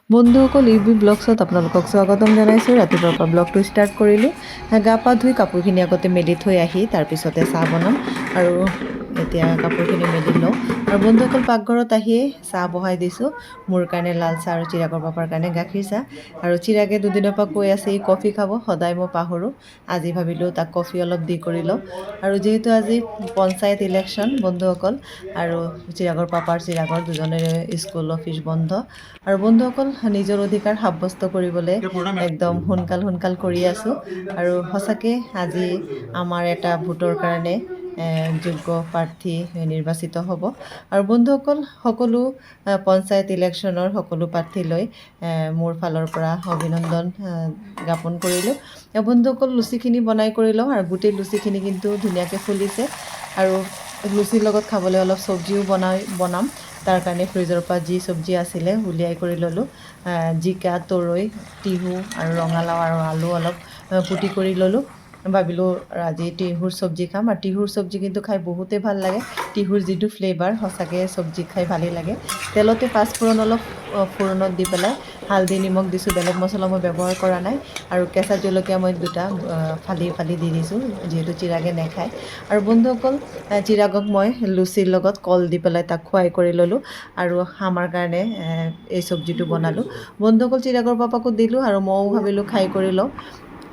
বন্ধুসকল ইউবি ব্লগছত আপোনালোকক স্বাগতম জনাইছোঁ। ৰাতিপুৱাৰ পৰা ব্লগটো ষ্টাৰ্ট কৰিলোঁ। গা পা ধুই কাপোৰখিনি আগতে মেলি থৈ আহি তাৰপিছতে চাহ বনাম আৰু এতিয়া কাপোৰখিনি মেলি লওঁ। আৰু বন্ধুসকল পাকঘৰত আহিয়ে চাহ বহাই দিছোঁ। মোৰ কাৰণে লাল চাহ আৰু চিৰাগৰ পাপাৰ কাৰণে গাখীৰ চাহ। আৰু চিৰাগে দুদিনৰ পৰা কৈ আছে ই কফি খাব, সদায় মই পাহৰোঁ। আজি ভাবিলোঁ তাক কফি অলপ দি কৰি লওঁ। আৰু যিহেতু আজি পঞ্চায়ত ইলেকশ্যন বন্ধুসকল, আৰু চিৰাগৰ দুজনেৰে স্কুল অফিচ বন্ধ। আৰু বন্ধুসকল নিজৰ অধিকাৰ সাব্যস্ত কৰিবলৈ একদম সোনকাল কৰি আছোঁ। আৰু সঁচাকৈ আজি আমাৰ এটা ভোটৰ কাৰণে যোগ্য প্ৰাৰ্থী নিৰ্বাচিত হ'ব। আৰু বন্ধুসকল সকলো পঞ্চায়ত ইলেকশ্যনৰ সকলো প্ৰাৰ্থীলৈ মোৰ ফালৰ পৰা অভিনন্দন জ্ঞাপন কৰিলোঁ। বন্ধুসকল লুচিখিনি বনাই কৰি লওঁ। আৰু গোটেই লুচিখিনি কিন্তু ধুনীয়াকৈ ফুলিছে। আৰু লুচিৰ লগত খাবলৈ অলপ চব্জিও বনাম। তাৰ কাৰণে ফ্ৰিজৰ পৰা যি চব্জি আছিলে উলিয়াই কৰি ল'লোঁ। জিকা, তৰৈ, টিহু আৰু ৰঙালাও আৰু আলু অলপ কুটি কৰি ল'লোঁ। ভাবিলোঁ আজি টিহুৰ চব্জি খাম। আৰু টিহুৰ চব্জি কিন্তু খাই বহুতেই ভাল লাগে। টিহুৰ যিটো ফ্লেভাৰ সঁচাকৈ চব্জি খাই ভালেই লাগে। তেলতে পাঁচফোৰণ অলপ ফোৰণত দি পেলাই হালধি নিমখ দিছোঁ, বেলেগ মছলা মই ব্যৱহাৰ কৰা নাই। আৰু কেঁচা জলকীয়া মই দুটা ফালি দি দিছোঁ, যিহেতু চিৰাগে নাখায়। আৰু বন্ধুসকল চিৰাগক মই লুচিৰ লগত কল দি পেলাই তাক খুৱাই কৰি ল'লোঁ। আৰু আমাৰ কাৰণে এই চব্জিটো বনালোঁ। বন্ধুসকল চিৰাগৰ পাপাকো দিলোঁ আৰু ময়ো ভাবিলোঁ খাই কৰি লওঁ।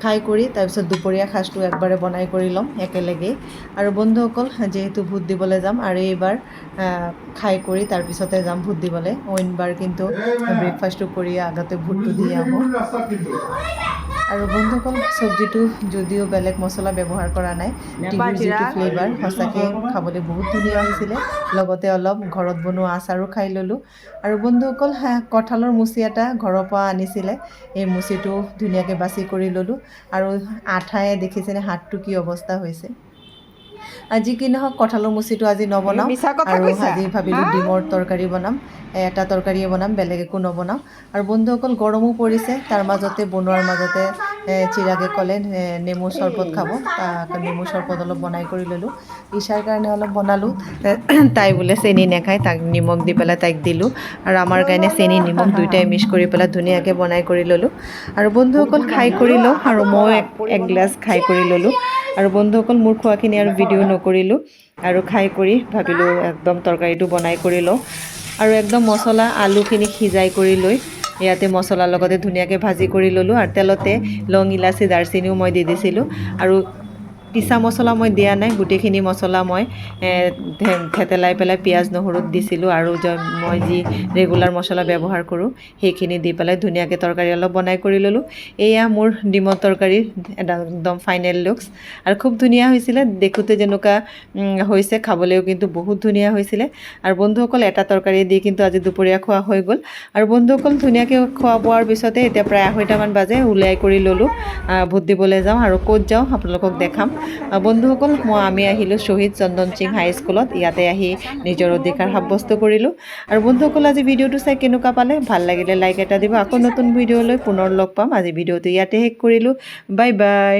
খাই কৰি তাৰপিছত দুপৰীয়া সাজটো একবাৰে বনাই কৰি ল'ম একেলগেই। আৰু বন্ধুসকল যিহেতু ভোট দিবলৈ যাম, আৰু এইবাৰ খাই কৰি তাৰপিছতে যাম ভোট দিবলৈ। অইনবাৰ কিন্তু ব্ৰেকফাষ্টটো কৰি আগতে ভোটটো দি আহোঁ। আৰু বন্ধুসকল চব্জিটো যদিও বেলেগ মছলা ব্যৱহাৰ কৰা নাই, টিহুৰ যিটো ফ্লেভাৰ সঁচাকৈ খাবলৈ বহুত ধুনীয়া হৈছিলে। লগতে অলপ ঘৰত বনোৱা আচাৰো খাই ল'লোঁ। আৰু বন্ধুসকল কঁঠালৰ মুচি এটা ঘৰৰ পৰা আনিছিলে, এই মুচিটো ধুনীয়াকৈ বাছি কৰি ল'লোঁ। আৰু আঠায়ে দেখিছেনে হাতটো কি অৱস্থা হৈছে। আজি কি নহওক কঁঠালৰ মুচিটো আজি নবনাওঁ। আৰু আজি ভাবিলোঁ ডিমৰ তৰকাৰী বনাম। এটা তৰকাৰীয়ে বনাম, বেলেগ একো নবনাওঁ। আৰু বন্ধুসকল গৰমো পৰিছে, তাৰ মাজতে বনোৱাৰ মাজতে চিৰাগে ক'লে নেমু চৰবত খাব। নেমু চৰবত অলপ বনাই কৰি ল'লোঁ। ঈশাৰ কাৰণে অলপ বনালোঁ। তাই বোলে চেনি নাখায়, তাক নিমখ দি পেলাই তাইক দিলোঁ। আৰু আমাৰ কাৰণে চেনি নিমখ দুয়োটাই মিক্স কৰি পেলাই ধুনীয়াকৈ বনাই কৰি ল'লোঁ। আৰু বন্ধুসকল খাই কৰি লওঁ, আৰু ময়ো এক গিলাচ খাই কৰি ল'লোঁ। আৰু বন্ধুসকল মোৰ খোৱাখিনি আৰু ভিডিঅ' নকৰিলোঁ। আৰু খাই কৰি ভাবিলোঁ একদম তৰকাৰীটো বনাই কৰি লওঁ। আৰু একদম মছলা আলুখিনি সিজাই কৰি লৈ ইয়াতে মছলাৰ লগতে ধুনীয়াকৈ ভাজি কৰি ল'লোঁ। আৰু তেলতে লং, ইলাচি, দাৰচিনিও মই দি দিছিলোঁ। আৰু পিছা মছলা মই দিয়া নাই, গোটেইখিনি মছলা মই থেতেলাই পেলাই পিঁয়াজ নহৰুত দিছিলোঁ। আৰু মই যি ৰেগুলাৰ মছলা ব্যৱহাৰ কৰোঁ সেইখিনি দি পেলাই ধুনীয়াকৈ তৰকাৰী অলপ বনাই কৰি ল'লোঁ। এয়া মোৰ ডিমৰ তৰকাৰী একদম ফাইনেল লুকছ। আৰু খুব ধুনীয়া হৈছিলে, দেখোঁতে যেনেকুৱা হৈছে খাবলৈও কিন্তু বহুত ধুনীয়া হৈছিলে। আৰু বন্ধুসকল এটা তৰকাৰী দি কিন্তু আজি দুপৰীয়া খোৱা হৈ গ'ল। আৰু বন্ধুসকল ধুনীয়াকৈ খোৱা বোৱাৰ পিছতে এতিয়া প্ৰায় 2:30মান বাজে, ওলাই কৰি ল'লোঁ ভোট দিবলৈ যাওঁ। আৰু ক'ত যাওঁ আপোনালোকক দেখাম। বন্ধুসকল আমি আহিলোঁ শ্বহীদ চন্দন সিং হাইস্কুলত। ইয়াতে আহি নিজৰ অধিকাৰ সাব্যস্ত কৰিলোঁ। আৰু বন্ধুসকল আজি ভিডিঅ'টো চাই কেনেকুৱা পালে, ভাল লাগিলে লাইক এটা দিব। আকৌ নতুন ভিডিঅ'লৈ পুনৰ লগ পাম। আজি ভিডিঅ'টো ইয়াতে শেষ কৰিলোঁ। Bye bye.